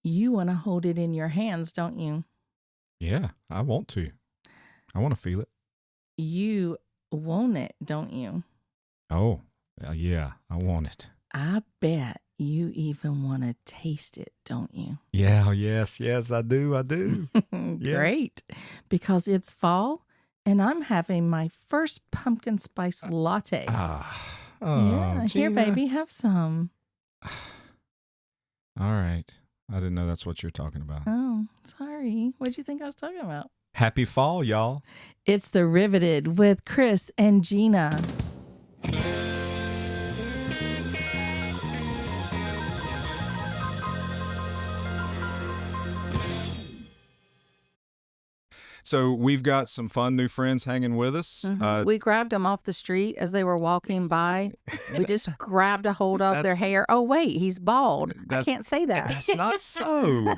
You want to hold it in your hands, don't you? Yeah, I want to. I want to feel it. You want it, don't you? Oh, yeah, I want it. I bet you even want to taste it, don't you? Yeah, yes, I do. Great. Because it's fall and I'm having my first pumpkin spice latte. Oh, Here, Gina. baby, have some. All right. I didn't know that's what you're talking about. Oh, sorry. What'd you think I was talking about? Happy fall, y'all. It's The Riveted with Chris and Gina. So we've got some fun new friends hanging with us. We grabbed them off the street as they were walking by. We just grabbed a hold of their hair. Oh, wait, he's bald. I can't say that. That's not so.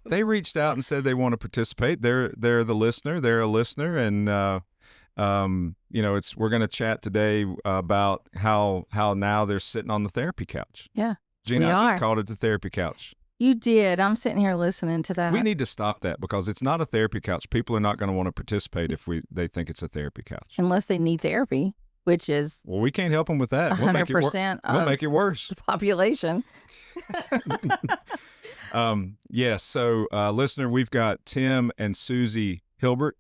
They reached out and said they want to participate. They're the listener. They're a listener, and we're going to chat today about how now they're sitting on the therapy couch. Yeah, Gina, I just called it the therapy couch. You did. I'm sitting here listening to that. We need to stop that because it's not a therapy couch. People are not going to want to participate if they think it's a therapy couch. Unless they need therapy, which is well, we can't help them with that. 100% we'll make it worse. The population. Yes. So, listener, we've got Tim and Suzie Hilbert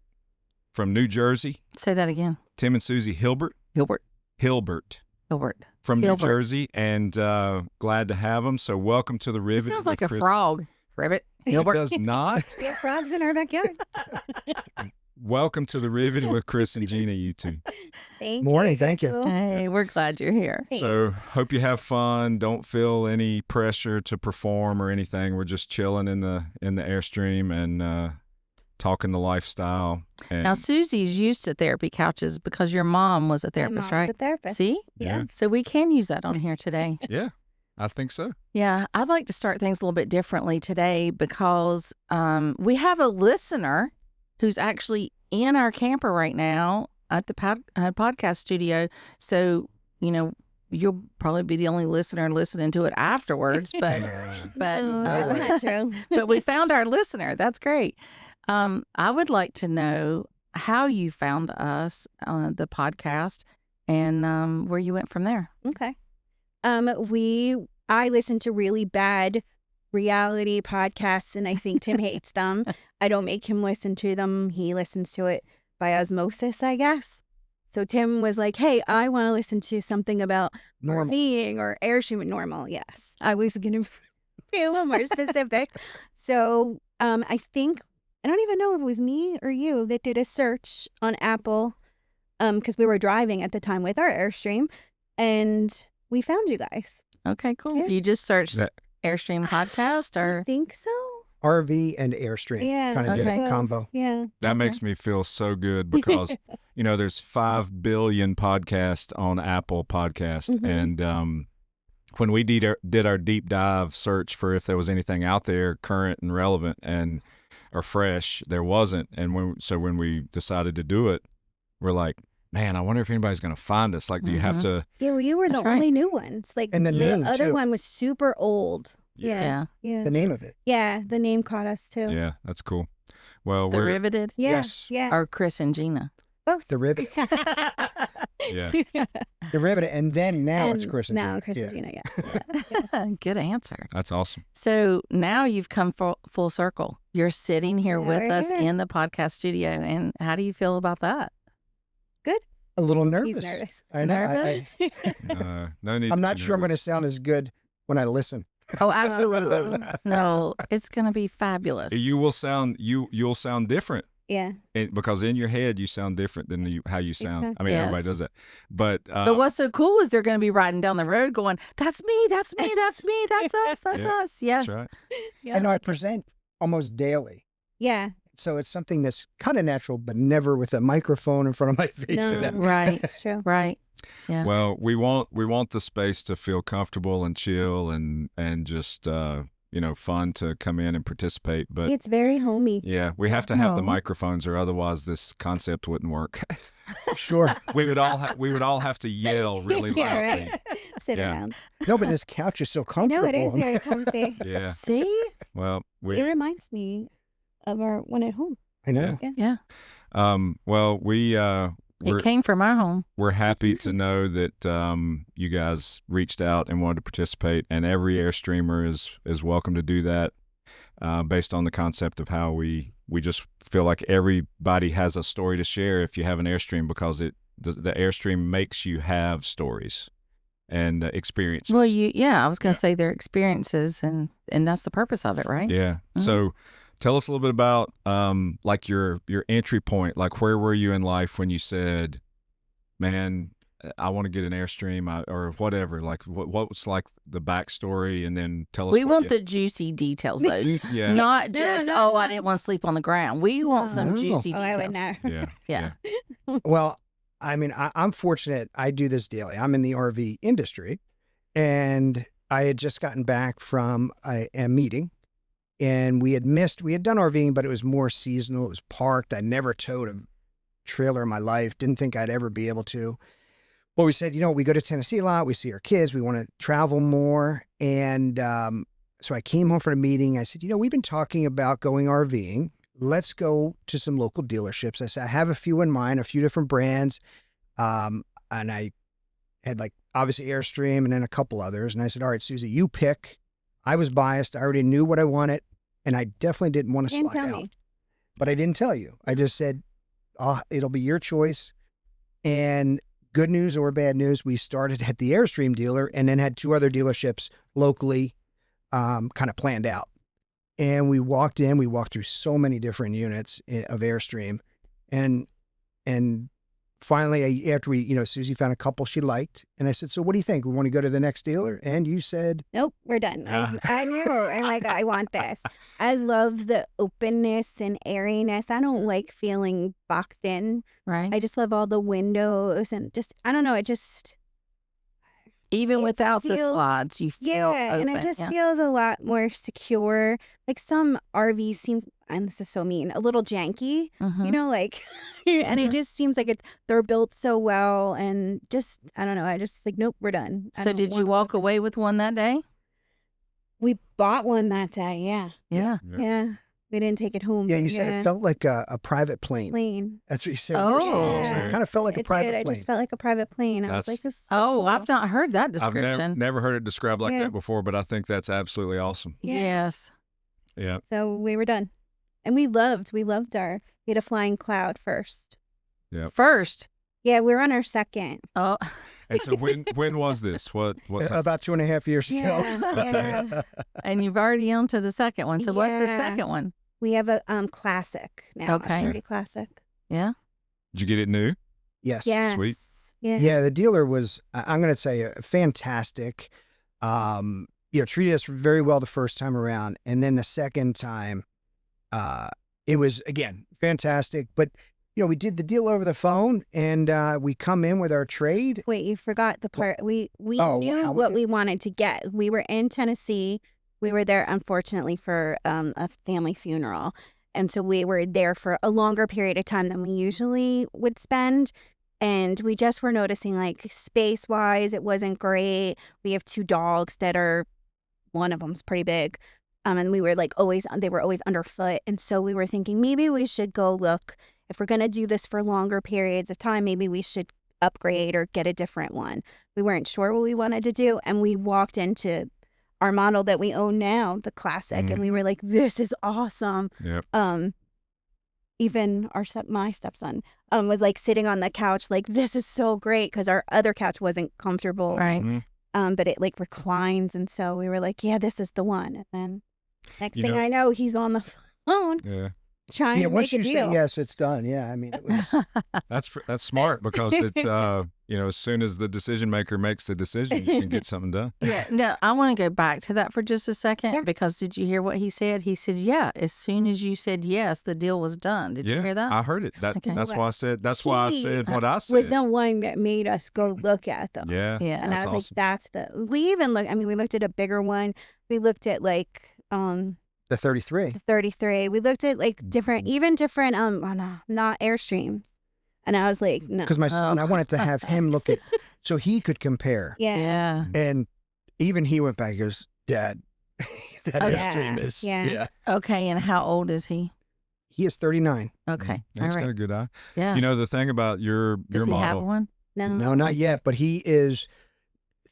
from New Jersey. Say that again. Tim and Suzie Hilbert. Hilbert. From New Jersey, and glad to have them. So welcome to the Rivet. It sounds like a frog. Rivet. Hilbert. It does not. We have frogs in our backyard. Welcome to the Rivet with Chris and Gina, you two. Thank you. Hey, we're glad you're here. So hope you have fun. Don't feel any pressure to perform or anything. We're just chilling in the Airstream and talking the lifestyle. And now, Susie's used to therapy couches because your mom was a therapist, right? Was a therapist. See? Yeah. So we can use that on here today. Yeah, I think so. Yeah, I'd like to start things a little bit differently today because we have a listener who's actually in our camper right now at the podcast studio. So, you'll probably be the only listener listening to it afterwards. But That's not true. But we found our listener. That's great. I would like to know how you found us on the podcast and where you went from there. Okay. I listen to really bad reality podcasts, and I think Tim hates them. I don't make him listen to them. He listens to it by osmosis, I guess. So Tim was like, hey, I want to listen to something about RVing or Airstreaming. Normal, yes. I was going to be a little more specific. So I think, I don't even know if it was me or you that did a search on Apple because we were driving at the time with our Airstream, and we found you guys. Okay, cool. Yeah. You just searched Airstream podcast or? I think so. RV and Airstream. Yeah. Kind of did a combo. Yeah. That makes me feel so good because, there's 5 billion podcasts on Apple Podcast. Mm-hmm. And when we did our deep dive search for if there was anything out there current and relevant or fresh, there wasn't. And when we decided to do it, we're like, man, I wonder if anybody's going to find us. Like, do you have to? Yeah, well, you were the only new ones. Like, and the name, other too. one was super old. Yeah. The name of it. Yeah, the name caught us too. Yeah, that's cool. Well, The Riveted? Yeah. Yes. Yeah. Or Chris and Gina? Both. The Rivet. yeah. The Rivet. And then now it's Chris and Gina. Now Chris and Gina, yeah. Good answer. That's awesome. So now you've come full circle. You're sitting here with we're us here. in the podcast studio. And how do you feel about that? Good. A little nervous. He's nervous. I know. Nervous? No need. I'm not to be sure I'm going to nervous. sound as good when I listen. Oh, absolutely. No, it's going to be fabulous. You'll sound different. Yeah. Because in your head you sound different than how you sound. I mean, Yes. everybody does that. But what's so cool is they're going to be riding down the road going, that's me, that's me, that's me, that's us, that's Yeah. us. Yes. that's right. Yeah. I know I present almost daily. Yeah. So it's something that's kind of natural, but never with a microphone in front of my face. No. Right. It's true. Right. Yeah. Well, we want the space to feel comfortable and chill and just fun to come in and participate. But It's very homey. yeah, we have to have the Oh. microphones, or otherwise this concept wouldn't work. Sure. we would all have to yell really loudly. Yeah, right. Sit Yeah. around. No, but this couch is so I know comfortable. it is very comfy. Yeah. See? Well, It reminds me of our one at home. I know. Yeah. Well, It came from our home. we're happy to know that you guys reached out and wanted to participate, and every Airstreamer is welcome to do that, based on the concept of how we just feel like everybody has a story to share if you have an Airstream, because the Airstream makes you have stories and experiences. Well, I was going to say their experiences, and that's the purpose of it, right? Yeah. Mhm. So tell us a little bit about like your entry point. Like, where were you in life when you said, man, I want to get an Airstream, or whatever? Like, what was like the backstory, and then tell us. We want the juicy details, though. Yeah. Not just, I didn't want to sleep on the ground. We want some No. juicy Oh, details. I would know. Yeah. Yeah. Well, I mean, I'm fortunate. I do this daily. I'm in the RV industry, and I had just gotten back from a meeting, and we had done RVing, but it was more seasonal. It was parked. I never towed a trailer in my life. Didn't think I'd ever be able to. But we said, we go to Tennessee a lot. We see our kids. We want to travel more. And so I came home from a meeting. I said, we've been talking about going RVing. Let's go to some local dealerships. I said, I have a few in mind, a few different brands. And I had obviously Airstream and then a couple others. And I said, all right, Suzie, you pick. I was biased. I already knew what I wanted. And I definitely didn't want to Didn't slide tell out. me. But I didn't tell you. I just said, it'll be your choice. And good news or bad news, we started at the Airstream dealer and then had two other dealerships locally kind of planned out. And we walked through so many different units of Airstream. And finally, after Suzie found a couple she liked. And I said, so what do you think? We want to go to the next dealer? And you said, Nope, we're done. I knew. I'm like, I want this. I love the openness and airiness. I don't like feeling boxed in. Right. I just love all the windows and just, I don't know, it just, Even it without the feels- slides, you feel yeah, open. and it just yeah. feels a lot more secure. Like some RVs seem, and this is so mean, a little janky, Mhm. and it just seems like they're built so well, and just, I don't know, I just nope, we're done. I So don't did you want- walk away with one that day? We bought one that day, yeah. Yeah. Yeah. We didn't take it home. yeah, but you said it felt like a private plane. plane. That's what you said. Oh. Yeah. It kind of felt like a It private did. I plane. just felt like a private plane. I was That's- like, this is so Oh, cool. I've not heard that I've description. never heard it described like Yeah. that before, but I think that's absolutely awesome. Yeah. Yes. Yeah. So we were done. And we loved we had a flying cloud first. Yep. First. Yeah, we were on our second. Oh, And so when was this? What About 2.5 years ago. Yeah. and you've already on to the second one. So what's the Yeah. second one? We have a classic now. Okay. A 30 classic. Yeah. did you get it new? Yes. Yes. Sweet. Yeah. Yeah, the dealer was, I'm going to say, fantastic. Treated us very well the first time around. And then the second time, it was, again, fantastic. But, we did the deal over the phone, and we come in with our trade. Wait, you forgot the part. We Oh, knew how- what we wanted to get. We were in Tennessee. We were there, unfortunately, for a family funeral. And so we were there for a longer period of time than we usually would spend. And we just were noticing, space-wise, it wasn't great. We have two dogs that one of them's pretty big. And we were they were always underfoot. And so we were thinking maybe we should go look, if we're going to do this for longer periods of time, maybe we should upgrade or get a different one. We weren't sure what we wanted to do. And we walked into our model that we own now, the Classic, and we were like, this is awesome. Yep. Even my stepson was sitting on the couch this is so great, because our other couch wasn't comfortable. Right. Mhm. But it reclines, and so we were like, yeah, this is the one. And then next You thing know- I know, he's on the phone Yeah. trying to Once make a you deal. say yes, it's done. Yeah, I mean, it was. That's smart, because it's as soon as the decision maker makes the decision, you can get something done. Yeah. No, I want to go back to that for just a second, Yeah. because did you hear what he said? He said, yeah, as soon as you said yes, the deal was done. Did you hear that? I heard it. Okay. That's why I said. That's why I He said what I said. Was the one that made us go look at them. Yeah. Yeah. And I That's was awesome. that's we even we looked at a bigger one. We looked at The 33. the 33. We looked at different not Airstreams. And I was like, no. Because my son, Oh. I wanted to have him look at, so he could compare. Yeah. Yeah. And even he went back, he goes, Dad, That Oh, Airstream is. Yeah. Okay, and how old is he? He is 39. Okay, Yeah, he's all got a right. good eye. Yeah. You know, the thing about your Does he have model. one? No, not yet, but he is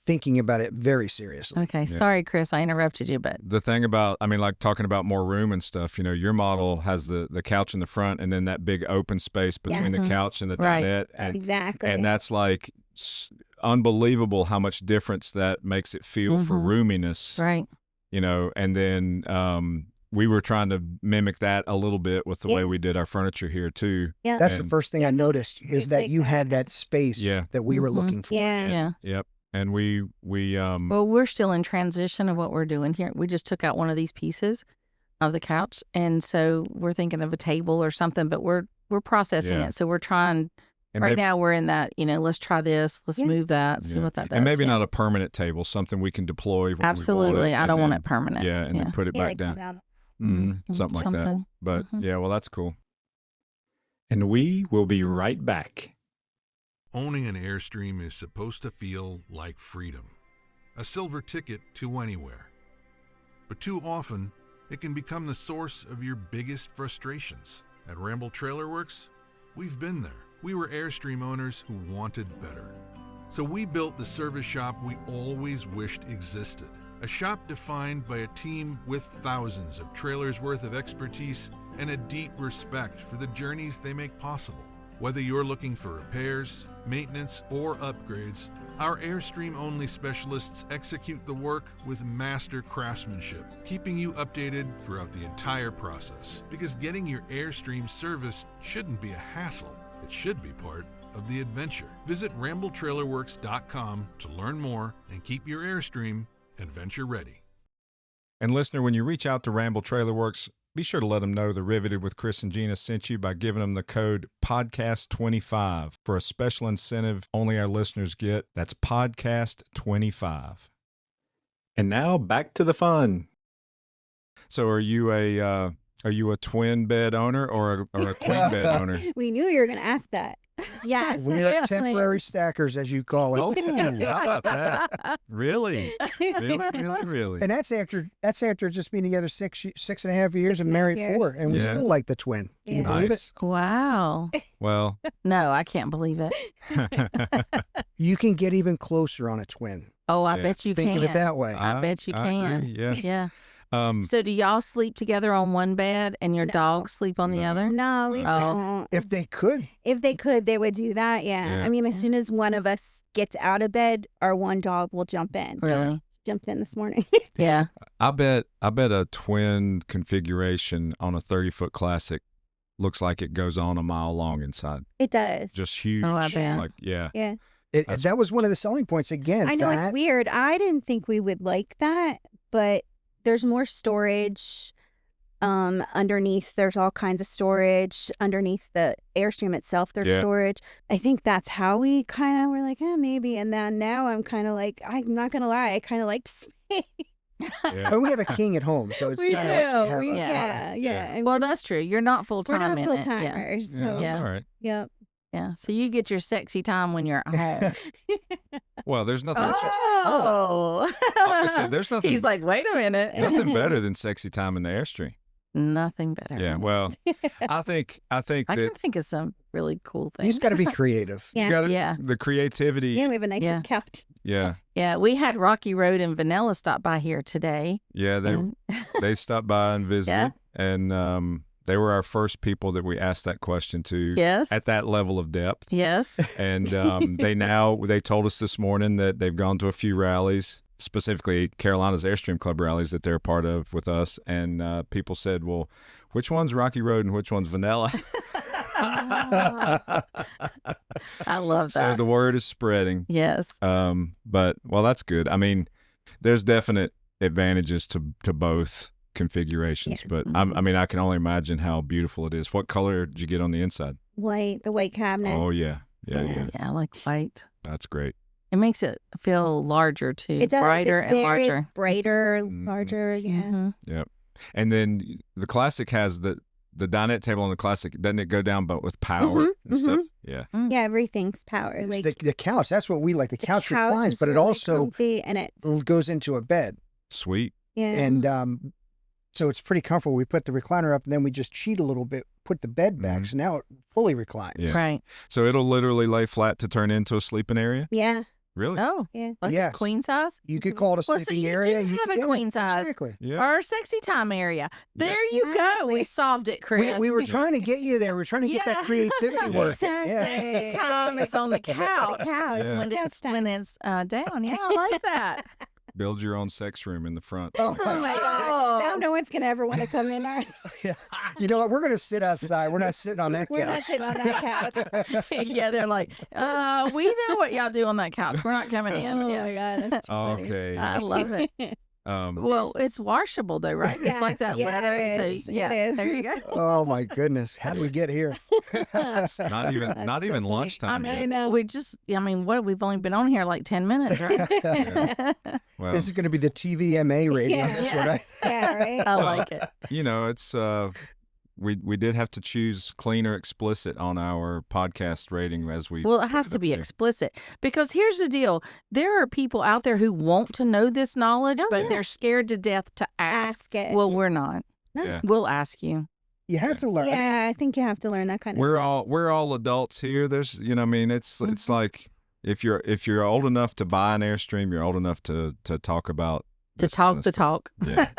thinking about it very seriously. Okay, sorry, Chris, I interrupted you, but The thing about, I mean, like talking about more room and stuff, you know, your model has the couch in the front and then that big open space between the Yes. couch and the Right. dinette. And, Exactly. and that's like unbelievable how much difference that makes it feel for roominess, right. you know, and then we were trying to mimic that a little bit with the way we did our furniture here too. Yeah. That's the And- first thing I noticed is Just that like you that. had that space that we were looking for. Yeah. Yeah. Yep. And we Well, we're still in transition of what we're doing here. We just took out one of these pieces of the couch, and so we're thinking of a table or something, but we're processing Yeah. it. So we're trying. and Right maybe- now, we're in that. Let's try this. Let's Yeah. move that. See yeah. what that does. And maybe yeah. not a permanent table, something we can deploy. When we want Absolutely, it, I and don't want then- it permanent. Yeah, and then put it Yeah, back like down. down. Something like that. Something. But Mhm. yeah, well, that's cool. And we will be right back. Owning an Airstream is supposed to feel like freedom, a silver ticket to anywhere. But too often, it can become the source of your biggest frustrations. At Ramble Trailer Works, we've been there. We were Airstream owners who wanted better. So we built the service shop we always wished existed. A shop defined by a team with thousands of trailers worth of expertise and a deep respect for the journeys they make possible. Whether you're looking for repairs, maintenance, or upgrades, our Airstream-only specialists execute the work with master craftsmanship, keeping you updated throughout the entire process. Because getting your Airstream serviced shouldn't be a hassle. It should be part of the adventure. Visit RambleTrailerWorks.com to learn more and keep your Airstream adventure ready. And listener, when you reach out to Ramble Trailer Works, be sure to let them know the Riveted with Chris and Gina sent you by giving them the code podcast25 for a special incentive only our listeners get. That's podcast25. And now back to the fun. So are you a twin bed owner or a queen bed owner? We knew you were going to ask that. Yes. We are temporary stackers, as you call it. Oh, how about that? Really? Really? And that's after just being together 6.5 years and married 4, and we Yeah. still like the twin. Can you Yeah. believe it? Nice. Wow. Well, No, I can't believe it. You can get even closer on a twin. Oh, I Yeah. bet you Think can. of it that way. I bet you can. agree, yeah. Yeah. Um, So do y'all sleep together on one bed and your dogs sleep on the other? No, we Oh. don't. If they could, If they could, they would do that. Yeah. Yeah. I mean, as soon as one of us gets out of bed, our one dog will jump in. Really? Jumped in this morning. Yeah. I bet a twin configuration on a 30-foot Classic looks like it goes on a mile long inside. It does. Just huge. Oh, I bet. Like, yeah. Yeah. That's- that was one of the selling points. Again, I know that, it's weird. I didn't think we would like that, but there's more storage underneath. There's all kinds of storage underneath the Airstream itself. There's Yeah. storage. I think that's how we kind of were like, maybe. And then now I'm kind of like, I'm not gonna lie, I kind of like space. Yeah. and we have a king at home, so it's We do. kinda like you have We- a- yeah. And Well, that's true. You're not full we're time not in full it. Yeah. timers. Yeah, So that's Yeah. all right. yep. Yeah. So you get your sexy time when you're home. Well, there's nothing. Oh. Like I said, there's nothing. He's like, wait a minute. nothing better than sexy time in the Airstream. Nothing better. Yeah. Well, I think I that can think of some really cool You things. just got to be creative. Yeah. you got Yeah. the creativity. Yeah, we have a nice Yeah. couch. Yeah. Yeah, we had Rocky Road and Vanilla stop by here today. Yeah. and- They stopped by and visited, and they were our first people that we asked that question to yes. at that level of depth. Yes. And they told us this morning that they've gone to a few rallies, specifically Carolina's Airstream Club rallies that they're a part of with us. And people said, well, which one's Rocky Road and which one's Vanilla? I love So that. the word is spreading. Yes. But, well, that's good. I mean, there's definite advantages to both configurations, Yeah. but I mean, I can only imagine how beautiful it is. What color did you get on the inside? The white cabinet. Oh, yeah. Yeah. Yeah, I like white. That's great. It makes it feel larger too. It does. Brighter It's and very larger. brighter, Mhm. larger. Yeah. Mhm. Yep. And then the Classic has the dinette table on the Classic. Doesn't it go down, but with power and stuff? Yeah. Yeah, everything's power. It's Like the couch. That's what we like. The couch couch reclines, is but it really also comfy, and it goes into a bed. Sweet. Yeah. And so it's pretty comfortable. We put the recliner up, and then we just cheat a little bit, put the bed back, so now it fully reclines. Yeah. Right. So it'll literally lay flat to turn into a sleeping area? Yeah. Really? Oh, Yeah. like a Yes. queen size? You could call it a Well, so sleeping you area. do have a queen size. Exactly. Yeah. Or a sexy time area. There you go. Exactly. We solved it, Chris. We were trying to get you there. We're trying to get that Yeah. creativity Yeah. working. Sexy time is on the couch. Couch. Yeah. When Couch it's, time. when it's down. Yeah, I like that. Build your own sex room in the front. Oh, Oh my gosh. Now no one's gonna ever want to come in our yeah. You know what? We're going to sit outside. We're not sitting on that we're not couch. sitting on that couch. Yeah, they're like, we know what y'all do on that couch. We're not coming in. Oh Yeah. my god, that's too funny. Okay. I love it. Well, it's washable though, right? It's like that Yeah, leather. it So is. yeah, It is. there you go. Oh my goodness. How did we get here? Not even so funny. lunchtime. I yet. mean, we've only been on here like 10 minutes, right? Well, This is going to be the TVMA radio. Yeah. That's what Yeah, right. I like it. it's we did have to choose clean or explicit on our podcast rating as we. Well, it has to be explicit because here's the deal. There are people out there who want to know this knowledge, Oh, but yeah. they're scared to death to ask. Ask it. Well, we're not. No. Yeah. We'll ask you. You have to learn. Yeah, I think you have to learn that kind of We're stuff. all adults here. There's it's Mm-hmm. like if you're old enough to buy an Airstream, you're old enough to talk about To this talk kind of the stuff. talk.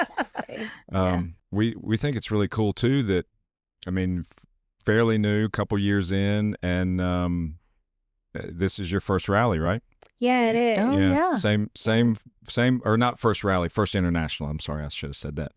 Yeah. We think it's really cool too that fairly new, couple years in, and this is your first rally, right? Yeah, it is. Oh, yeah. Same, or not first rally, first international. I'm sorry, I should have said that.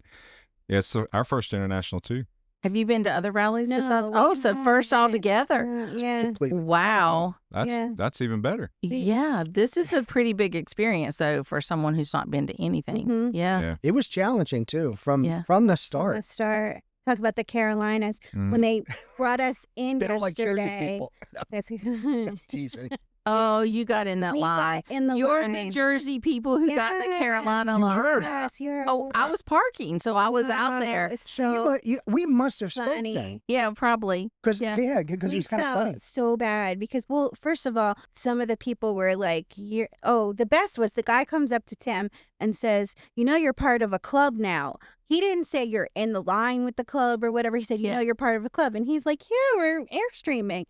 Yeah, it's our first international too. Have you been to other rallies No, besides? we Oh, so first all haven't. together. Yeah. Completely. Wow. Yeah. That's even better. Yeah, this is a pretty big experience though for someone who's not been to anything. Mhm. Yeah. Yeah. It was challenging too from Yeah. the From start. the start. Talk about the Carolinas Mhm. when they brought us in They don't like Jersey yesterday. people. That's- I'm teasing. Oh, you got in that we line. got in the You're line. the Jersey people who got in the Yes. Carolina You line. heard. Yes, you're. Oh, I was parking, so I was out there. It's So so we must have spoke funny. then. Yeah, probably. Because Yeah. because it We was kind of felt funny. so bad because, well, first of all, some of the people were like, the best was the guy comes up to Tim and says, you're part of a club now. He didn't say you're in the line with the club or whatever. He said, Yeah. you're part of a club. And he's like, yeah, we're Airstreaming.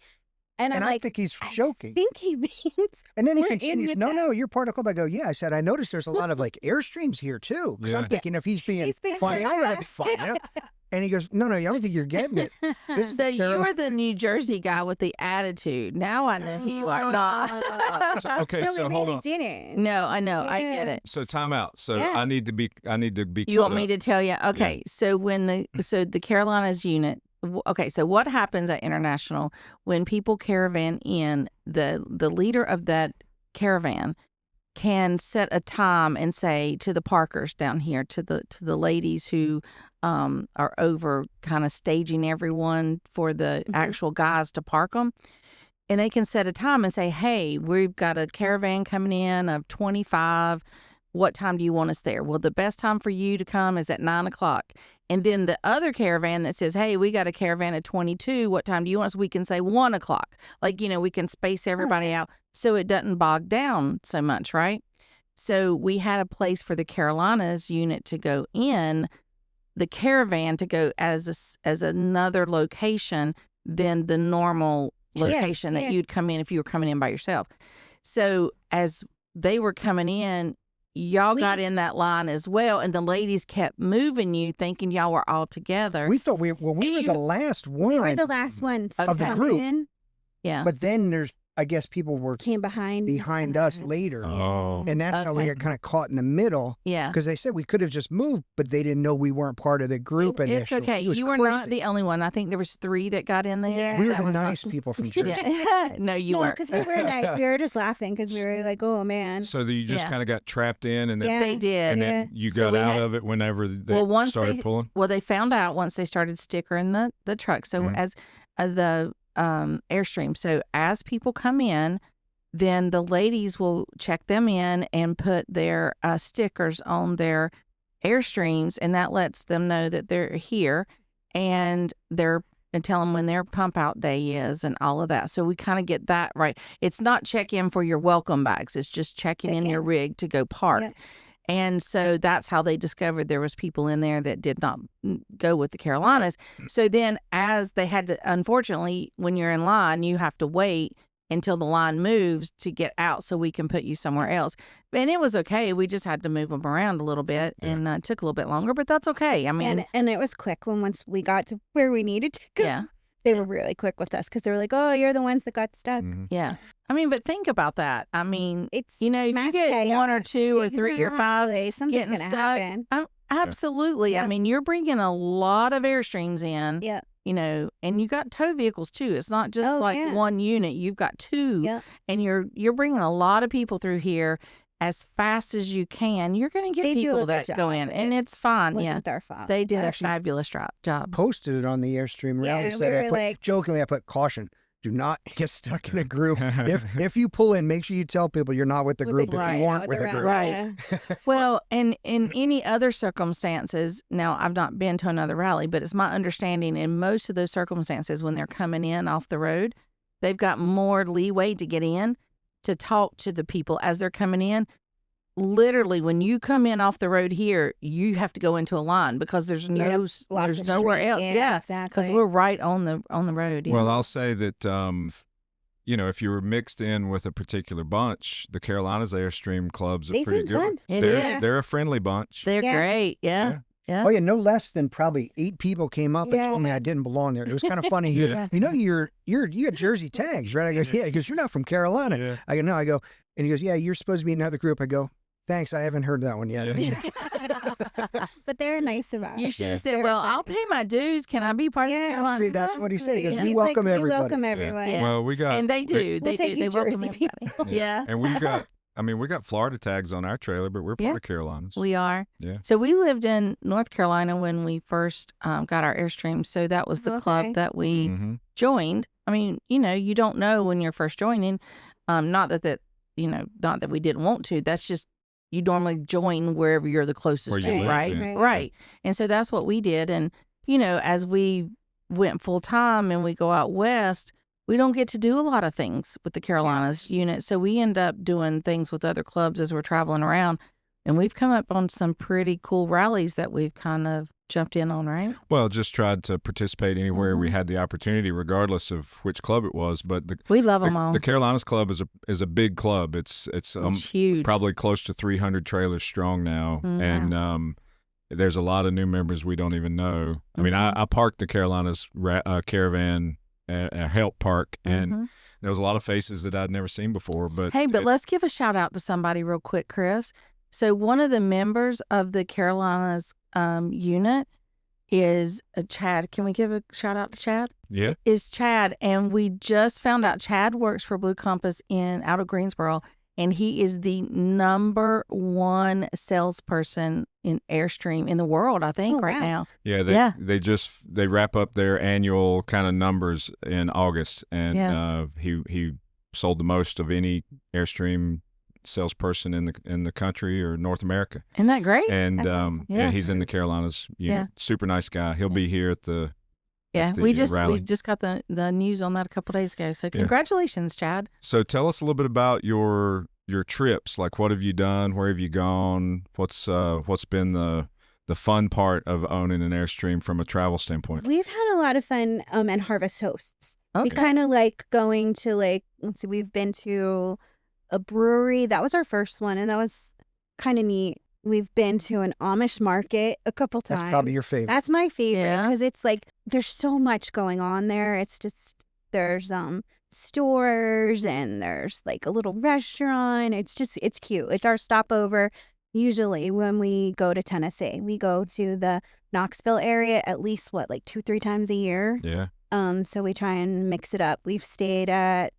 And I'm And I like, think he's I joking. think he means And then he we're in continues, with no, that." no, you're part of the club. I go, yeah. I said, I noticed there's a lot of like Airstreams here too. Because I'm Yeah. thinking if he's being He's being funny, I'm going to be funny. And he goes, no, I don't think you're getting it. This is So Carolina. you're the New Jersey guy with the attitude. Now I know who you are not. Okay, No, so we hold really on. didn't. No, I know. I get Yeah. it. So time out. So Yeah. I need to be. You want me to tell you? Okay. So when the Carolinas unit. Okay. So what happens at International when people caravan in? The leader of that caravan can set a time and say to the parkers down here, to the ladies who are over kind of staging everyone for the actual guys to park them. And they can set a time and say, hey, we've got a caravan coming in of 25. What time do you want us there? Well, the best time for you to come is at 9 o'clock. And then the other caravan that says, hey, we got a caravan at 22. What time do you want us? We can say 1 o'clock. Like, we can space everybody out so it doesn't bog down so much, right? So we had a place for the Carolinas unit to go in, the caravan to go as another location than the normal location that you'd come in if you were coming in by yourself. So as they were coming in, y'all got in that line as well, and the ladies kept moving you, thinking y'all were all together. We thought we were the last one. We were the last ones Of to the come group. in. yeah. But then I guess people were Came behind us later. Oh. And that's how we Okay. got kind of caught in the middle. yeah. Because they said we could have just moved, but they didn't know we weren't part of the group It's initially. okay. It was You were not crazy. the only one. I think there was 3 that got in there. Yeah. We were That the was not- nice people from Jersey. Yeah. No, you No, weren't. because we were nice. We were just laughing because we were like, oh, man. So you just Yeah. kind of got trapped in, and then Yeah. They did. and then you So got we out had- of it whenever they Well, once started pulling. Well, they found out once they started stickering the truck. So Mhm. as the Airstream. So as people come in, then the ladies will check them in and put their stickers on their Airstreams, and that lets them know that they're here, and tell them when their pump out day is and all of that. So we kind of get that right. It's not check in for your welcome bags. It's just checking in your rig to go park. Yep. And so that's how they discovered there was people in there that did not go with the Carolinas. So then as they had to, unfortunately, when you're in line, you have to wait until the line moves to get out so we can put you somewhere else. And it was okay. We just had to move them around a little bit, and it took a little bit longer, but that's okay. I mean, and it was quick once we got to where we needed to go. Yeah. They were really quick with us because they were like, "Oh, you're the ones that got stuck." Yeah. I mean, but think about that. I mean, It's if you get chaos. one or two or three or five something's getting gonna stuck, happen. absolutely. Yeah. I mean, you're bringing a lot of Airstreams in. Yeah. And you got tow vehicles too. It's not just one unit. You've got two, and you're bringing a lot of people through here as fast as you can. You're going to get people that go in, and it's fine. Wasn't their fault. They did a fabulous job. Posted it on the Airstream rally. Jokingly, I put caution. Do not get stuck in a group. If you pull in, make sure you tell people you're not with the group if you weren't with a group. Right. Well, and in any other circumstances, now I've not been to another rally, but it's my understanding in most of those circumstances when they're coming in off the road, they've got more leeway to get in to talk to the people as they're coming in. Literally, when you come in off the road here, you have to go into a line because there's nowhere else. Yeah, exactly. Because we're right on the road. Well, I'll say that if you were mixed in with a particular bunch, the Carolinas Airstream clubs are pretty good. They're a friendly bunch. They're great. Yeah. Oh yeah, no less than probably 8 people came up and told me I didn't belong there. It was kind of funny. He goes, you got Jersey tags, right? I go, yeah. He goes, you're not from Carolina. Yeah. I go, no. I go, and he goes, yeah, you're supposed to be in another group. I go, thanks, I haven't heard that one yet. But they're nice about it. You should have said, well, I'll pay my dues. Can I be part of the Carolinas? That's what he said. He goes, we welcome everybody. We welcome everyone. Yeah. Well, we got... And they do. They welcome everybody. Yeah. And we got Florida tags on our trailer, but we're part of Carolinas. We are. Yeah. So we lived in North Carolina when we first got our Airstream. So that was the club that we joined. I mean, you don't know when you're first joining. Not that we didn't want to. That's just, you normally join wherever you're the closest to, right? Right. And so that's what we did. And, as we went full time and we go out west, we don't get to do a lot of things with the Carolinas unit. So we end up doing things with other clubs as we're traveling around. And we've come up on some pretty cool rallies that we've kind of jumped in on, right? Well, just tried to participate anywhere we had the opportunity, regardless of which club it was. But we love them all. The Carolinas Club is a big club. It's huge, probably close to 300 trailers strong now, and there's a lot of new members we don't even know. I mean, I parked the Carolinas caravan at Help Park, and there was a lot of faces that I'd never seen before. But let's give a shout out to somebody real quick, Chris. So one of the members of the Carolinas unit is Chad. Can we give a shout out to Chad? Yeah. Is Chad. And we just found out Chad works for Blue Compass out of Greensboro, and he is the #1 salesperson in Airstream in the world, I think, right now. Yeah, they wrap up their annual kind of numbers in August, and he sold the most of any Airstream salesperson in the country or North America. Isn't that great? And awesome. He's in the Carolinas unit. Yeah. Super nice guy. He'll be here at the we just got the news on that a couple days ago. So congratulations, Chad. So tell us a little bit about your trips. Like, what have you done? Where have you gone? What's been the fun part of owning an Airstream from a travel standpoint? We've had a lot of fun at Harvest Hosts. Okay. We kind of like going to we've been to a brewery. That was our first one, and that was kind of neat. We've been to an Amish market a couple times. That's probably your favorite. That's my favorite because it's there's so much going on there. It's just there's stores and there's a little restaurant. It's cute. It's our stopover. Usually when we go to Tennessee, we go to the Knoxville area at least 2-3 times a year. Yeah. So we try and mix it up. We've stayed at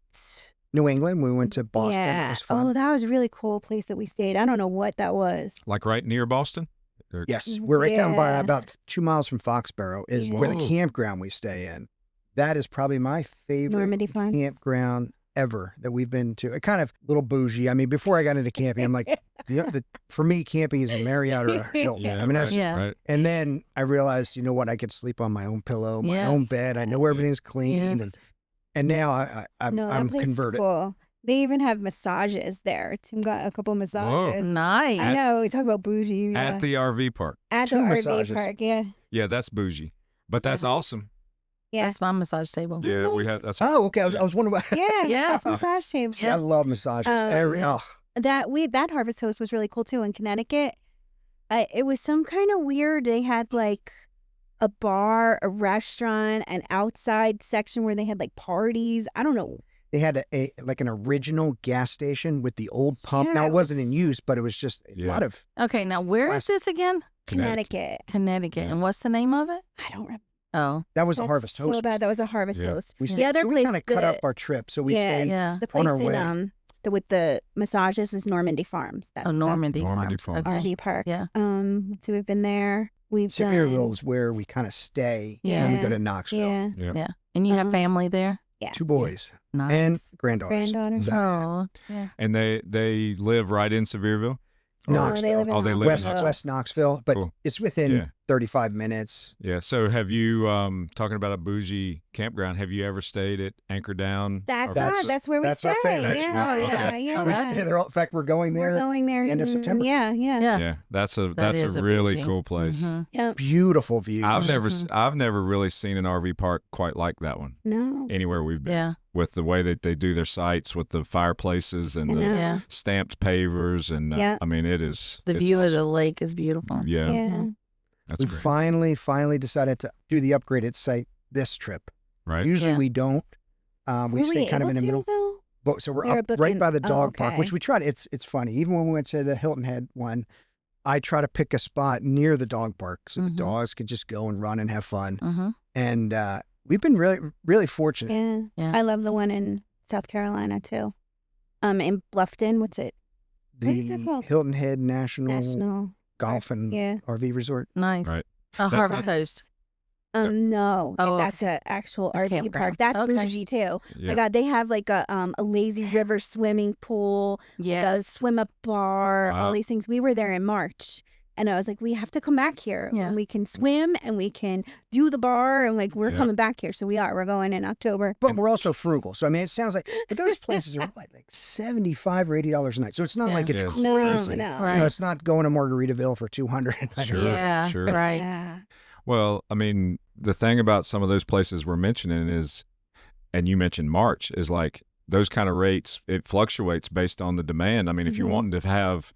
New England. We went to Boston. Yeah. It was fun. Oh, that was a really cool place that we stayed. I don't know what that was. Like right near Boston? Yes. We're right down by about 2 miles from Foxborough is where the campground we stay in. That is probably my favorite Normandy Farms campground ever that we've been to. A kind of little bougie. I mean, before I got into camping, I'm like, for me, camping is a Marriott or a Hilton. Yeah, I mean, that's right. And then I realized, you know what? I could sleep on my own pillow, my own bed. I know everything's clean. Yes. And now I'm that place converted. Is cool. They even have massages there. Tim got a couple massages. Nice. I know. We talk about bougie. Yeah. At the RV park. At the Two RV massages. park, yeah. Yeah, that's bougie. But that's awesome. Yeah. That's my massage table. Yeah, we have. That's Oh, okay. I was wondering about. Yeah. Yeah. That's massage table. See, I love massages. That Harvest Host was really cool too in Connecticut. It was some kind of weird. They had like a bar, a restaurant, an outside section where they had like parties. I don't know. They had a like an original gas station with the old pump. Yeah, now it it wasn't in was- use, but it was just a lot of. Okay, now where is this again? Connecticut. Conneccut. Yeah. And what's the name of it? I don't remember. Oh, That was a That's Harvest Host. so bad. That was a Harvest Yeah. Host. We The stayed, other so we place kind of cut up that- our trip. So we Yeah. stayed. yeah. The On place our way. in with the massages is Normandy Farms. That's Oh, Normandy Normandy Farms. Farms. Okay. RV park. Yeah. Let's see, we've been there. We've Sevierville done. is where we kind of stay. Yeah. When we go to Knoxville. Yeah. Yeah. Yeah. And you have family there? Yeah. 2 boys Nice. and granddaughters. Granddaughters. So, Oh, yeah. And they live right in Sevierville. Knoxville. They live in Oh, they live in West Knoxville. West Knoxville, but Cool. it's within Yeah. 35 minutes. Yeah. So have you talking about a bougie campground? Have you ever stayed at Anchor Down? That's Or- that's where we that's stay. our favorite. Yeah, Okay. yeah, yeah. We stay there. In fact, we're going there. We're going there end of in- September. Yeah, yeah. Yeah. Yeah, that's a That is a really bougie. cool place. Mhm. Yep. Beautiful views. I've never really seen an RV park quite like that one No. anywhere we've been. Yeah. With the way that they do their sites, with the fireplaces and I the know. Yeah. stamped pavers, and Yeah. I mean, it's The it's view of awesome. the lake is beautiful. Yeah, Yeah. that's We great. finally decided to do the upgraded site this trip. Right? Usually Yeah. we don't. We Were stay kind of in the able middle. to, though? But so we're We were up right booking- by the oh, dog park, which okay. we tried. It's funny. Even when we went to the Hilton Head one, I try to pick a spot near the dog park so the Mhm. dogs could just go and run and have fun. Mm-hmm. And we've been really fortunate. Yeah. Yeah. I love the one in South Carolina too. In Bluffton, what's it? What is that The called? Hilton Head National, National. Golf and Yeah. RV Resort. Nice. Right. A That's Harvest not- Host. No, Oh, that's an actual RV campground. park. That's Okay. bougie too. Yeah. My God, they have like a lazy river swimming pool, like a Yes. swim up bar, Wow. all these things. We were there in March, and I was like, we have to come back here. Yeah. And we can swim and we can do the bar, and like we're Yeah. coming back here. So we are. We're going in October. But we're also frugal. So I mean, it sounds like but those places are like $75 or $80 a night. So it's not Yeah. like it's Yes. No, crazy. no. Right. You know, it's not going to Margaritaville for 200 a night. Sure. Yeah. sure. Right. Yeah. Well, I mean, the thing about some of those places we're mentioning is, and you mentioned March, is like those kind of rates, it fluctuates based on the demand. I mean, if you're Mhm. wanting to have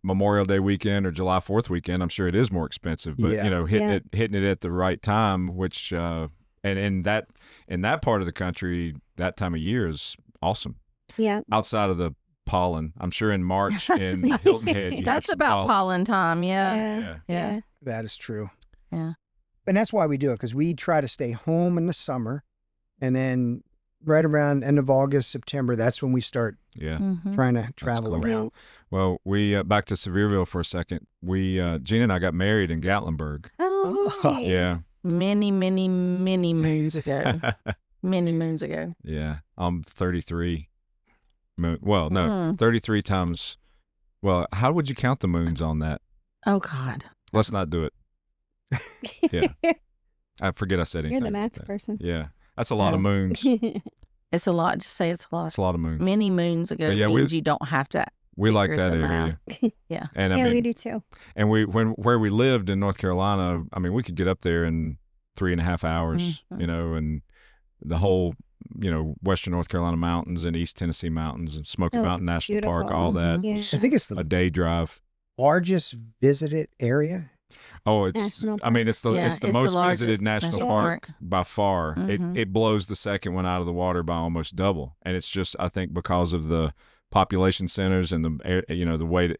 Memorial Day weekend or July 4th weekend, I'm sure it is more expensive, but Yeah. you know, hitting Yeah. it at the right time, which, and in that part of the country, that time of year is awesome. Yeah. Outside of the pollen, I'm sure in March in Hilton Head, you have That's some about pollen time. Yeah. Yeah. Yeah. Yeah. That is true. Yeah. And that's why we do it, because we try to stay home in the summer. And then right around end of August, September, that's when we start Yeah. Mhm. trying to travel cool. around. Well, we back to Sevierville for a second. We Gina and I got married in Gatlinburg. Oh, Oh, nice. Yeah, Many moons ago. Many moons ago. yeah. I'm 33. Well, no, Hmm. 33 times. Well, how would you count the moons on that? Oh God. Let's not do it. Yeah. I forget I said anything. You're the about math that. person. Yeah, that's a lot of Yeah. moons. It's a lot. Just say it's a lot. That's a lot of moons. Many moons ago But yeah, we- means you don't have to. We like figure that them area. Yeah. And I Yeah, mean, we do too. and where we lived in North Carolina, I mean, we could get up there in 3.5 hours, Mhm. you know, and the whole, you know, Western North Carolina mountains and East Tennessee mountains and Smoky Oh, Mountain National Park, beautiful. all that. Yeah. I think it's A the day drive. largest visited area. Oh, it's. National I mean, it's the Yeah, it's the it's the most largest visited national national park park. by far. Mhm. It blows the second one out of the water by almost double, and it's just I think because of the population centers and the way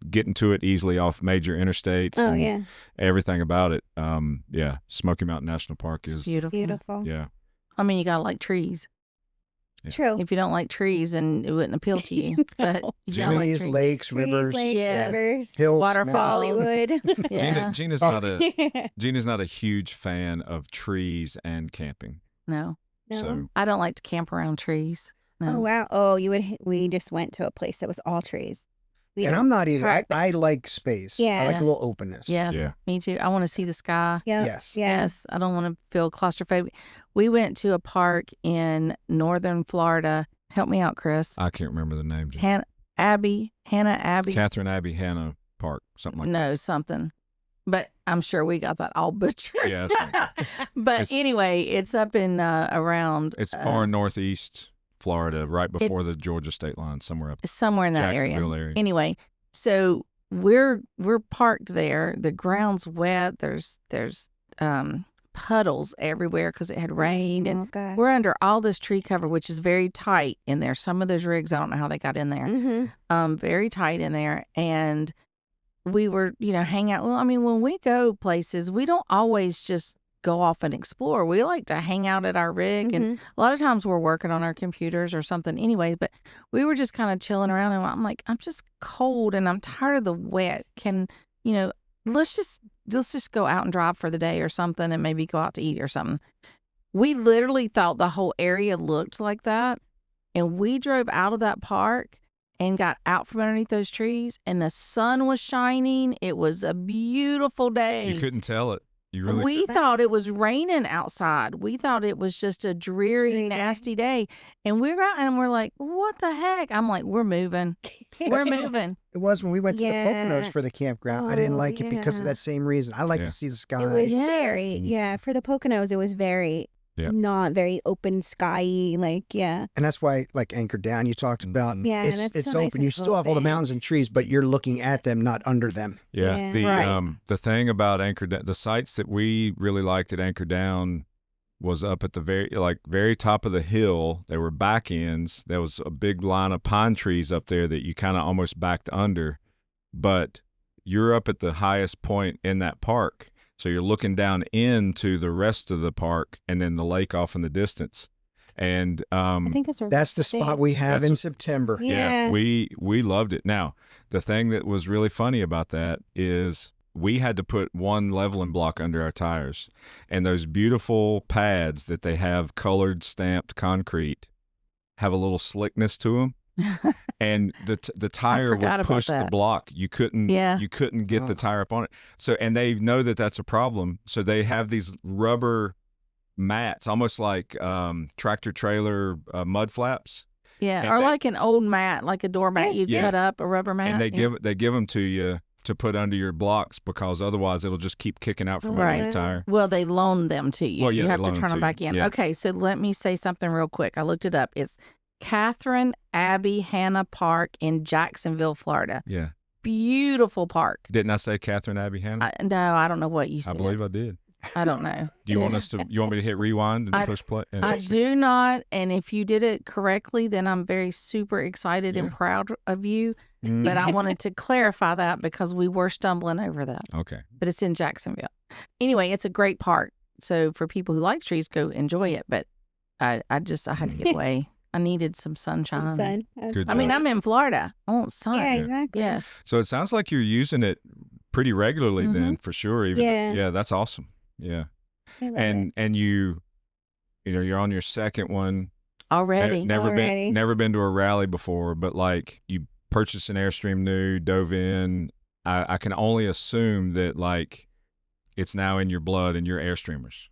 getting to it easily off major interstates. Oh, and yeah. everything about it. Yeah, Smoky Mountain National Park It's is. beautiful. Beautiful. Yeah, I mean, you gotta like trees. Yeah. True. If you don't like trees, then it wouldn't appeal to you. But you gotta like Chimneys, trees. lakes, Trees, rivers, lakes, Yes. rivers, hills, Waterfalls. mountains. Hollywood. Yeah. Gina's Oh. not a Gina's not a huge fan of trees and camping. No, No. So I don't like to camp around trees. No. Oh wow! Oh, you would. We just went to a place that was all trees. We And don't- I'm not either. I, Right, but- I like space. I Yeah. like a little openness. Yes, Yeah. me too. I want to see the sky. Yeah. Yes. Yeah. Yes, I don't want to feel claustrophobic. We went to a park in northern Florida, Help me out, Chris. I can't remember the name. Hannah Abbey. Catherine Abbey Hannah Park, something like that. No, something. But I'm sure we got that all butchered. Yeah. But anyway, it's up in around. It's far northeast Florida, right before the Georgia state line, somewhere up somewhere in that Jacksonville area. Anyway, so we're parked there. The ground's wet. There's puddles everywhere because it had rained, and we're under all this tree cover, which is very tight in there. Some of those rigs, I don't know how they got in there. Very tight in there, and we were, hang out. Well, I mean, when we go places, we don't always just go off and explore. We like to hang out at our rig, and a lot of times we're working on our computers or something anyway, but we were just kind of chilling around, and I'm like, I'm just cold and I'm tired of the wet. Can, let's just go out and drive for the day or something, and maybe go out to eat or something. We literally thought the whole area looked like that, and we drove out of that park and got out from underneath those trees, and the sun was shining. It was a beautiful day. You couldn't tell it. We thought it was raining outside. We thought it was just a dreary, nasty day. And we're out and we're like, what the heck? I'm like, we're moving. We're moving. It was when we went to the Poconos for the campground. I didn't like it because of that same reason. I like to see the sky. It was very, for the Poconos, it was very, not very open sky-y, And that's why, Anchor Down, you talked about, it's so open. You still have all the mountains and trees, but you're looking at them, not under them. Yeah. The thing about Anchor Down, the sites that we really liked at Anchor Down was up at the very top of the hill. There were back ends. There was a big line of pine trees up there that you kind of almost backed under, but you're up at the highest point in that park. So you're looking down into the rest of the park and then the lake off in the distance. And I think that's the spot we have in September. Yeah, we loved it. Now, the thing that was really funny about that is we had to put one leveling block under our tires. And those beautiful pads that they have colored stamped concrete have a little slickness to them. And the tire would push the block. You couldn't get the tire up on it. So, and they know that that's a problem. So they have these rubber mats, almost like tractor trailer mud flaps. Yeah, and like an old mat, like a doormat you'd cut up, a rubber mat. And they give them to you to put under your blocks because otherwise it'll just keep kicking out from under your tire. Well, they loan them to you. Well, you have to turn them back in. Yeah. Okay, so let me say something real quick. I looked it up. It's Catherine Abbey Hannah Park in Jacksonville, Florida. Yeah. Beautiful park. Didn't I say Catherine Abbey Hannah? No, I don't know what you said. I believe I did. I don't know. Do you want me to hit rewind and push play? I do not. And if you did it correctly, then I'm very super excited and proud of you. But I wanted to clarify that because we were stumbling over that. Okay. But it's in Jacksonville. Anyway, it's a great park. So for people who like trees, go enjoy it. But I had to get away. I needed some sunshine. Good I mean, I'm in Florida. I want sun. Yeah, exactly. Yes. So it sounds like you're using it pretty regularly then, for sure. Yeah, that's awesome. Yeah. And you're on your second one already. Never been to a rally before, but you purchased an Airstream new, dove in. I can only assume that it's now in your blood and you're Airstreamers.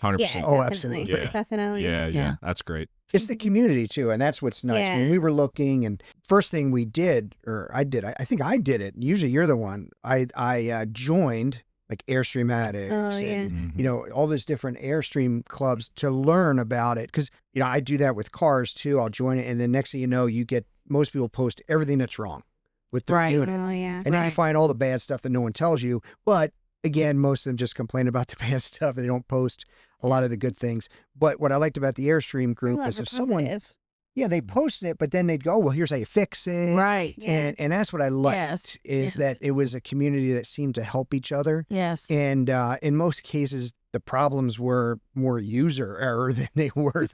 100%. Yeah, oh, absolutely. Yeah. Definitely. Yeah. That's great. It's the community too, and that's what's nice. Yeah. When we were looking, and first thing we did, or I think I did it. Usually you're the one. I joined Airstream Addicts and all those different Airstream clubs to learn about it. Because I do that with cars too. I'll join it, and then next thing you know, you get most people post everything that's wrong with the unit. Oh yeah. And then you find all the bad stuff that no one tells you. But again, most of them just complain about the bad stuff. They don't post a lot of the good things. But what I liked about the Airstream group is if someone, they posted it, but then they'd go, well, here's how you fix it. Right. And that's what I liked that it was a community that seemed to help each other. Yes. And in most cases, the problems were more user error than they were.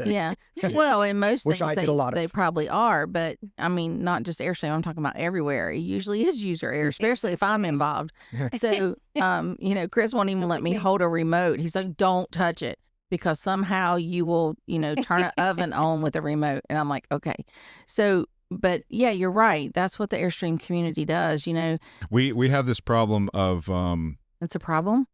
Well, in most which things, they probably are. But I mean, not just Airstream. I'm talking about everywhere. It usually is user error, especially if I'm involved. So, Chris won't even let me hold a remote. He's like, don't touch it because somehow you will, turn an oven on with a remote. And I'm like, okay. So, but yeah, you're right. That's what the Airstream community does. We have this problem of it's a problem.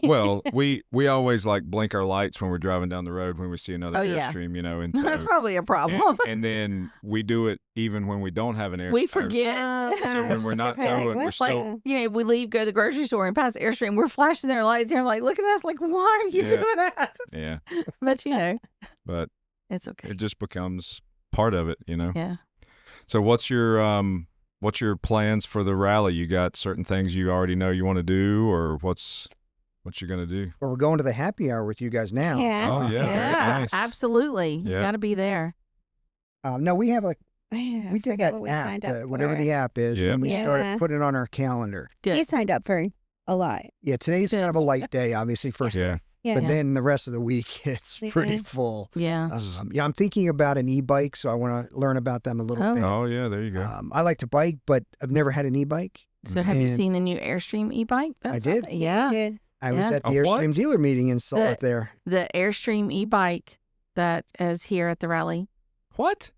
Well, we always like blink our lights when we're driving down the road when we see another Airstream, you know. And so, That's probably a problem. and then we do it even when we don't have an Airstream. We forget. So when we're not towing, we're still. Like, we leave, go to the grocery store and pass Airstream. We're flashing their lights and like, look at us. Like, why are you doing that? Yeah. But, But it's okay. It just becomes part of it, you know. Yeah. So what's your plans for the rally? You got certain things you already know you want to do, or what you're going to do? Well, we're going to the happy hour with you guys now. Yeah. Oh, yeah. Very nice. Absolutely. You got to be there. No, we have I we did forget that what we app, signed up whatever for. the app is, and we started putting it on our calendar. Good. He signed up for a lot. Yeah, today's kind of a light day, obviously, first. Yeah. Yeah. But then the rest of the week, it's pretty full. Yeah. I'm thinking about an e-bike, so I want to learn about them a little bit. Oh, yeah, there you go. I like to bike, but I've never had an e-bike. So have you seen the new Airstream e-bike? I did. Yeah. I did. I was at the Airstream dealer meeting and saw it there. The Airstream e-bike that is here at the rally. What?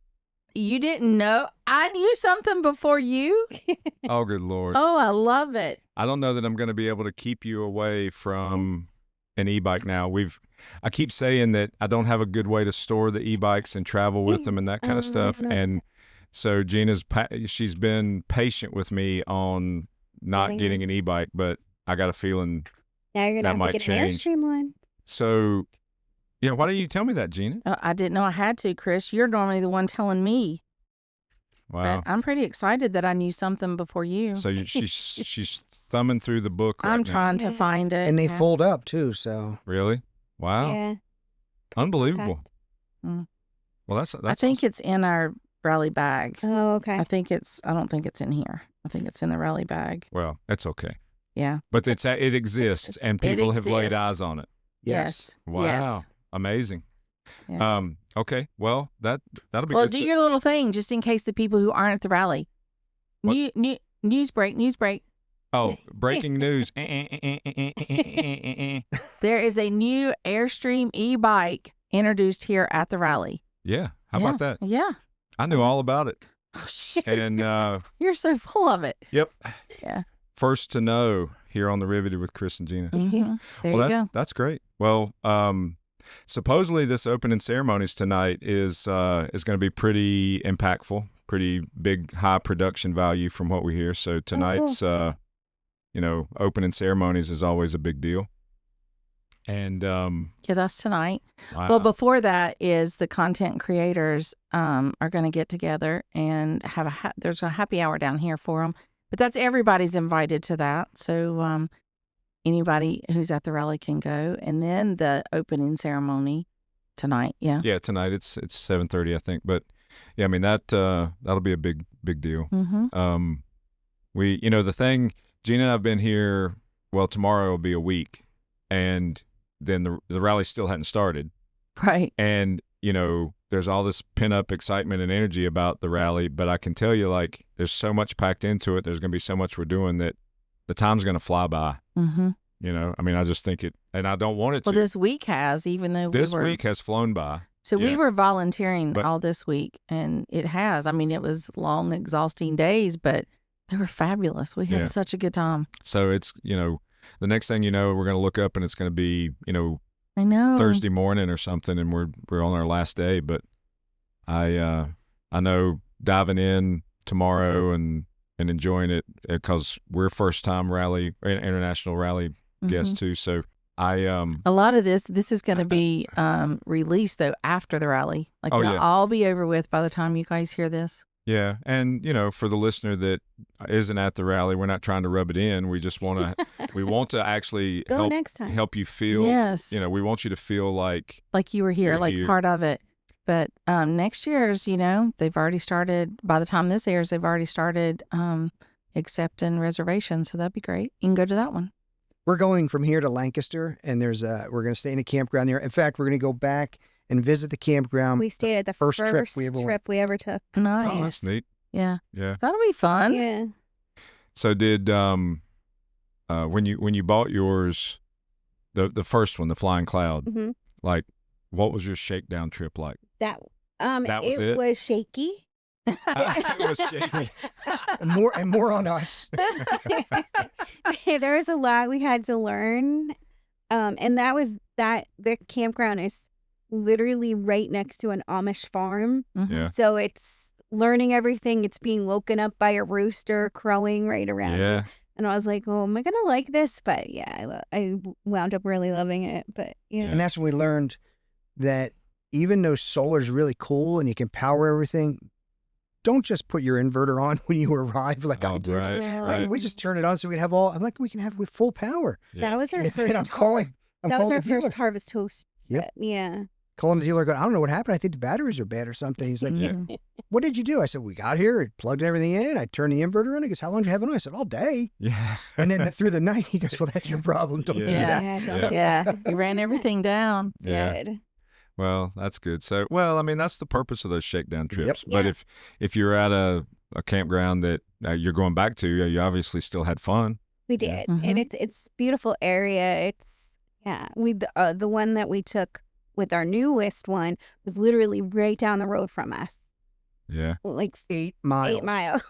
You didn't know? I knew something before you. Oh, good Lord. Oh, I love it. I don't know that I'm going to be able to keep you away from an e-bike now. I keep saying that I don't have a good way to store the e-bikes and travel with them and that kind of stuff. And so she's been patient with me on not getting an e-bike, but I got a feeling now you're gonna have to get an Airstream one. So, yeah, why didn't you tell me that, Gina? I didn't know I had to, Chris. You're normally the one telling me. Wow. But I'm pretty excited that I knew something before you. So she's thumbing through the book right I'm now. trying to find it. And they fold up, too, so. Really? Wow. Yeah. Unbelievable. Mm. Well, that's I think it's in our rally bag. Oh, okay. I don't think it's in here. I think it's in the rally bag. Well, that's okay. Yeah. But it exists, and people have laid eyes on it. Yes. Wow. Yes. Amazing. Yes. Okay. Well, that'll be well, good. do your little thing just in case the people who aren't at the rally. News break. Oh, breaking news. There is a new Airstream e-bike introduced here at the rally. Yeah. How about that? Yeah. I knew all about it. Oh, shit. And You're so full of it. Yep. Yeah. First to know here on the Riveted with Chris and Gina. Mm-hmm. There you go. That's great. Well, supposedly this opening ceremonies tonight is going to be pretty impactful, pretty big, high production value from what we hear. So tonight's, opening ceremonies is always a big deal. And yeah, that's tonight. wow. Well, before that is the content creators are going to get together and have there's a happy hour down here for them. But everybody's invited to that. So anybody who's at the rally can go. And then the opening ceremony tonight. Yeah. Yeah, tonight it's 7:30, I think. But yeah, I mean that'll be a big deal. Mm-hmm. The thing, Gina and I've been here. Well, tomorrow will be a week, and then the rally still hadn't started. Right. And there's all this pent-up excitement and energy about the rally, but I can tell you, like, there's so much packed into it. There's going to be so much we're doing that the time's going to fly by. Mm-hmm. I mean, I just think it, and I don't want it to. Well, this week has, even though this week has flown by. So we were volunteering But- all this week, and it has. I mean, it was long, exhausting days, but they were fabulous. We had such a good time. So it's, the next thing you know, we're going to look up and it's going to be, I know. Thursday morning or something, and we're on our last day. But I know diving in tomorrow and enjoying it because we're first time international rally guests too. So a lot of this is going to be released though after the rally. Like it'll all be over with by the time you guys hear this. Yeah, and for the listener that isn't at the rally, we're not trying to rub it in. We just want to actually Go next time. help you feel. Yes. We want you to feel like you were here, like part of it. But next year's, they've already started. By the time this airs, they've already started accepting reservations. So that'd be great. You can go to that one. We're going from here to Lancaster, and we're going to stay in a campground there. In fact, we're going to go back and visit the campground. We stayed at the first trip we ever took. Nice. Oh, that's neat. Yeah. Yeah. That'll be fun. Yeah. So did when you bought yours, the first one, the Flying Cloud, Mm-hmm. like what was your shakedown trip like? That was it was shaky. It was shaky. and more on us. There was a lot we had to learn And the campground is literally right next to an Amish farm. Yeah. So it's learning everything. It's being woken up by a rooster crowing right around Yeah. you. And I was like, oh, am I going to like this? But yeah, I wound up really loving it. But yeah. And that's when we learned that even though solar is really cool and you can power everything, don't just put your inverter on when you arrive like I did. Right, Yeah. right. We just turn it on so we'd have all, I'm like, we can have with full power. Yeah. That was our And first. I'm calling That was the our dealer. first Harvest Toast. Yep. trip. Yeah. Calling the dealer, going, I don't know what happened. I think the batteries are bad or something. He's like, Mhm. what did you do? I said, we got here, it plugged everything in. I turned the inverter on. He goes, how long did you have it on? I said, all day. Yeah. And then through the night, he goes, well, that's your problem. Don't do Yeah. that. Yeah. Don't Yeah. do Yeah, that. you ran everything down. Yeah. Good. Well, that's good. So, well, I mean, that's the purpose of those shakedown trips. Yep. But Yeah. if you're at a campground that you're going back to, you obviously still had fun. We Yeah. did, and it's beautiful area. The one that we took with our newest one was literally right down the road from us, Yeah. like 8 miles. 8 miles.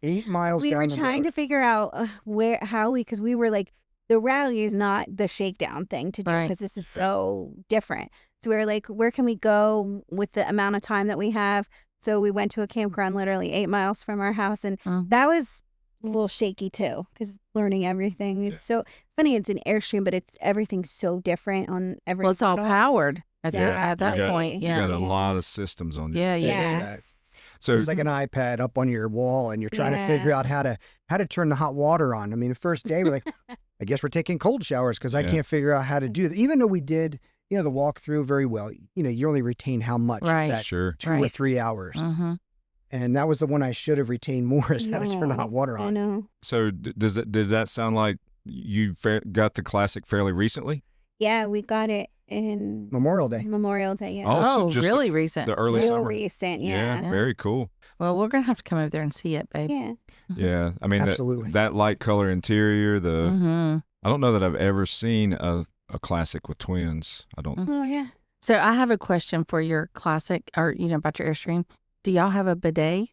8 miles We down were the trying road. to figure out because we were like, the rally is not the shakedown thing to do Right. because this is so different. So we were like, where can we go with the amount of time that we have? So we went to a campground literally 8 miles from our house, and Mm. that was a little shaky too because learning everything is so funny. It's an Airstream, but everything's so different on every. Well, it's all model. powered at that Exactly. point. You Yeah. got a lot of systems on you. Yeah. Yeah. Yes. So, It's like an iPad up on your wall, and you're trying to figure Yeah. out how to turn the hot water on. I mean, the first day we're like, I guess we're taking cold showers because I Yeah. can't figure out how to do that. Even though we did, the walkthrough very well. You only retain how much Right. that sure. 2 or Right. 3 hours, Mm-hmm. and that was the one I should have retained more is how to turn the hot water I on. know. So, did that sound like you got the Classic fairly recently? Yeah, we got it in Memorial Day. Memorial Day. Yeah. Oh, so Oh, just really recent. The early Real summer. recent. Yeah. Yeah. Very cool. Well, we're gonna have to come over there and see it, babe. Yeah. Yeah. I mean, Absolutely. that light color interior, Mm-hmm. I don't know that I've ever seen a Classic with twins. I don't. Oh yeah. So I have a question for your Classic, or about your Airstream. Do y'all have a bidet?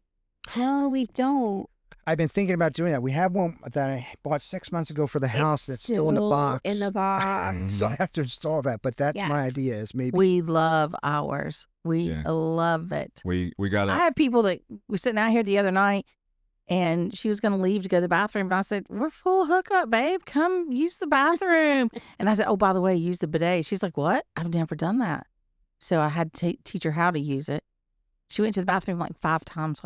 No, we don't. I've been thinking about doing that. We have one that I bought 6 months ago for the house that's still in the box. In the box. So I have to install that. But that's my Yes. idea is maybe. We love ours. We Yeah. love it. We got I a had people that were sitting out here the other night, and she was going to leave to go to the bathroom. And I said, we're full hookup, babe. Come use the bathroom. And I said, oh, by the way, use the bidet. She's like, what? I've never done that. So I had to teach her how to use it. She went to the bathroom like 5 times.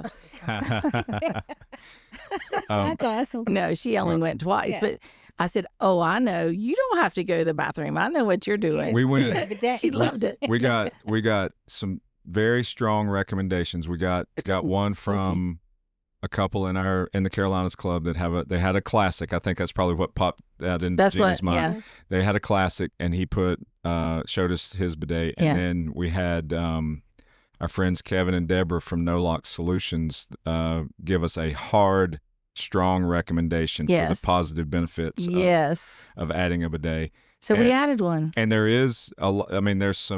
That's awesome. No, she only went twice. Yeah. But I said, oh, I know. You don't have to go to the bathroom. I know what you're doing. we went. She loved it. we got some very strong recommendations. We got one Excuse me. from a couple in the Carolinas Club that they had a Classic. I think that's probably what popped out in That's Gina's what, mind. yeah. They had a Classic, and he showed us his bidet, and Yeah. then we had our friends Kevin and Deborah from No Lock Solutions give us a hard, strong recommendation for Yes. the positive benefits Yes. of adding a bidet. So we And- added one. And there is there's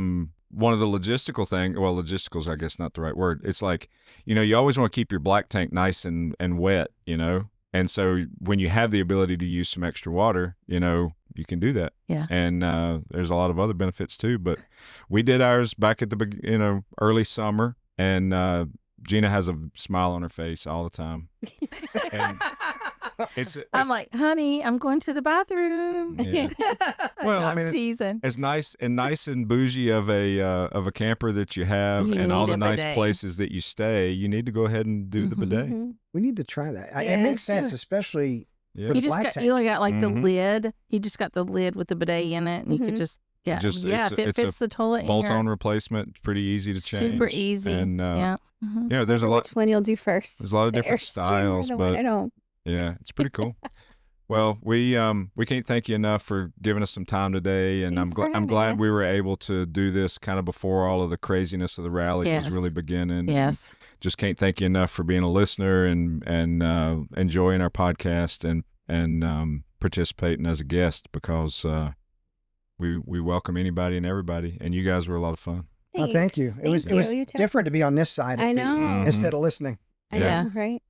one of the logistical logistical's I guess not the right word. It's like, you always want to keep your black tank nice and wet, And so when you have the ability to use some extra water, you can do that. Yeah. And there's a lot of other benefits too, but we did ours back at the early summer, and Gina has a smile on her face all the time. And I'm like, honey, I'm going to the bathroom. Yeah. Well, I I'm mean, it's teasing. as nice and bougie of a camper that you have, You and all need the a nice bidet. places that you stay, you need to go ahead and do the Mhm. bidet. Mhm. We need to try that. It Yeah, makes let's do sense, it. especially Yeah. For You the just black got tank. you only got like the Mhm. lid. You just got the lid with the bidet in it, and you could Mhm. just yeah Just- yeah it's if a- it it's a fits the toilet in Bolt-on your- replacement, pretty easy to change. super easy. And yeah. Mhm. there's a lot. Which one you'll do first? There's a lot of The different Airstream or styles, the one but I don't. yeah, it's pretty cool. Well, we can't thank you enough for giving us some time today, and Thanks for I'm having glad us. we were able to do this kind of before all of the craziness of the rally Yes. was really beginning. Yes. Just can't thank you enough for being a listener and enjoying our podcast and participating as a guest, because we welcome anybody and everybody, and you guys were a lot of fun. Oh, thank you. It was You too. different to be on this side. I know. Mhm. Instead of listening. I Yeah. know, right?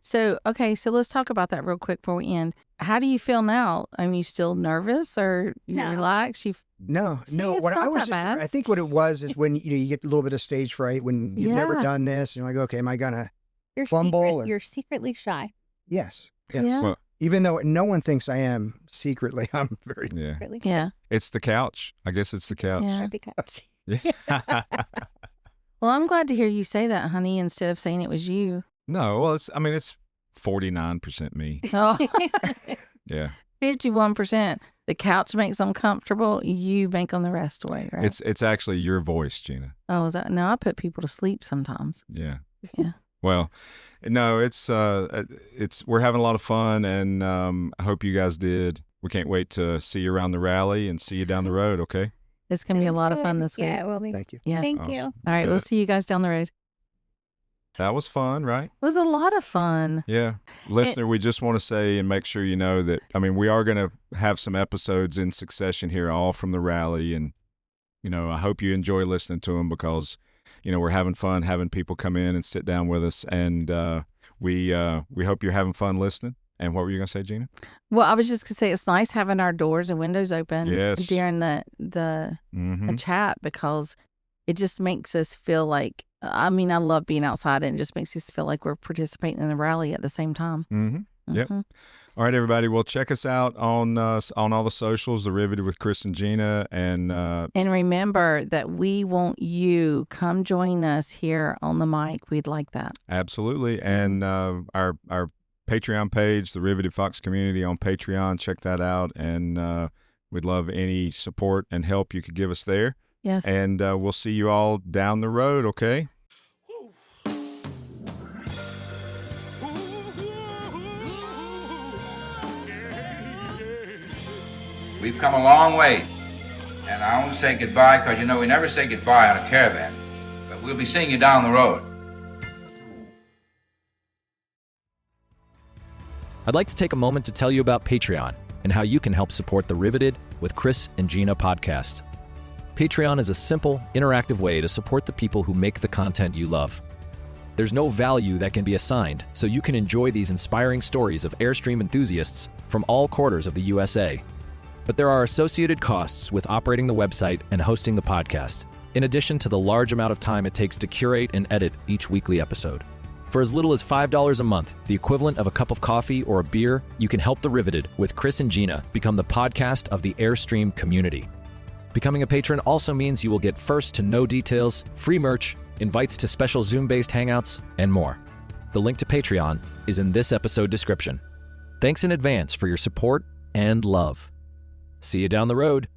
So, okay, so let's talk about that real quick before we end. how do you feel now? I mean, you still nervous or you No. relaxed? No, See, no. it's What I not was that bad. I think what it was is when you get a little bit of stage fright when you've never Yeah. done this, and you're like, okay, am I gonna You're fumble? or- You're secretly shy. Yes. Yeah. Well, Even though no one thinks I am secretly, I'm very. yeah. Really. Yeah. It's the couch. I guess it's the couch. Yeah. Because Yeah. Well, I'm glad to hear you say that, honey, instead of saying it was you. No, well, it's 49% me. Oh, Yeah. 51%. The couch makes them comfortable. You make them the rest away, right? It's actually your voice, Gina. Oh, is that? No, I put people to sleep sometimes. Yeah. Yeah. Well, no, it's we're having a lot of fun, and I hope you guys did. We can't wait to see you around the rally and see you down the road. Okay. It's going to be a lot of fun this week. Yeah, it will be. Thank you. Yeah. Thank Awesome. you. All right. We'll Good. see you guys down the road. That was fun, right? It was a lot of fun. Yeah. Listener, we just want to say and make sure you know that, we are going to have some episodes in succession here, all from the rally. And, I hope you enjoy listening to them because, we're having fun having people come in and sit down with us. And we hope you're having fun listening. And what were you going to say, Gina? Well, I was just going to say it's nice having our doors and windows open Yes. during the Mm-hmm. chat because it just makes us feel like, I love being outside and it just makes us feel like we're participating in the rally at the same time. Mm-hmm. Yep. Mhm. All right, everybody. Well, check us out on all the socials, The Riveted with Chris and Gina. And And remember that we want you come join us here on the mic. We'd like that. absolutely. And our Patreon page, The Riveted Fox Community on Patreon, check that out. And we'd love any support and help you could give us there. Yes. And we'll see you all down the road, okay? We've come a long way, and I want to say goodbye because, we never say goodbye on a caravan, but we'll be seeing you down the road. I'd like to take a moment to tell you about Patreon and how you can help support the Riveted with Chris and Gina podcast. Patreon is a simple, interactive way to support the people who make the content you love. There's no value that can be assigned, so you can enjoy these inspiring stories of Airstream enthusiasts from all quarters of the USA. But there are associated costs with operating the website and hosting the podcast, in addition to the large amount of time it takes to curate and edit each weekly episode. For as little as $5 a month, the equivalent of a cup of coffee or a beer, you can help The Riveted with Chris and Gina become the podcast of the Airstream community. Becoming a patron also means you will get first-to-know details, free merch, invites to special Zoom-based hangouts, and more. The link to Patreon is in this episode description. Thanks in advance for your support and love. See you down the road.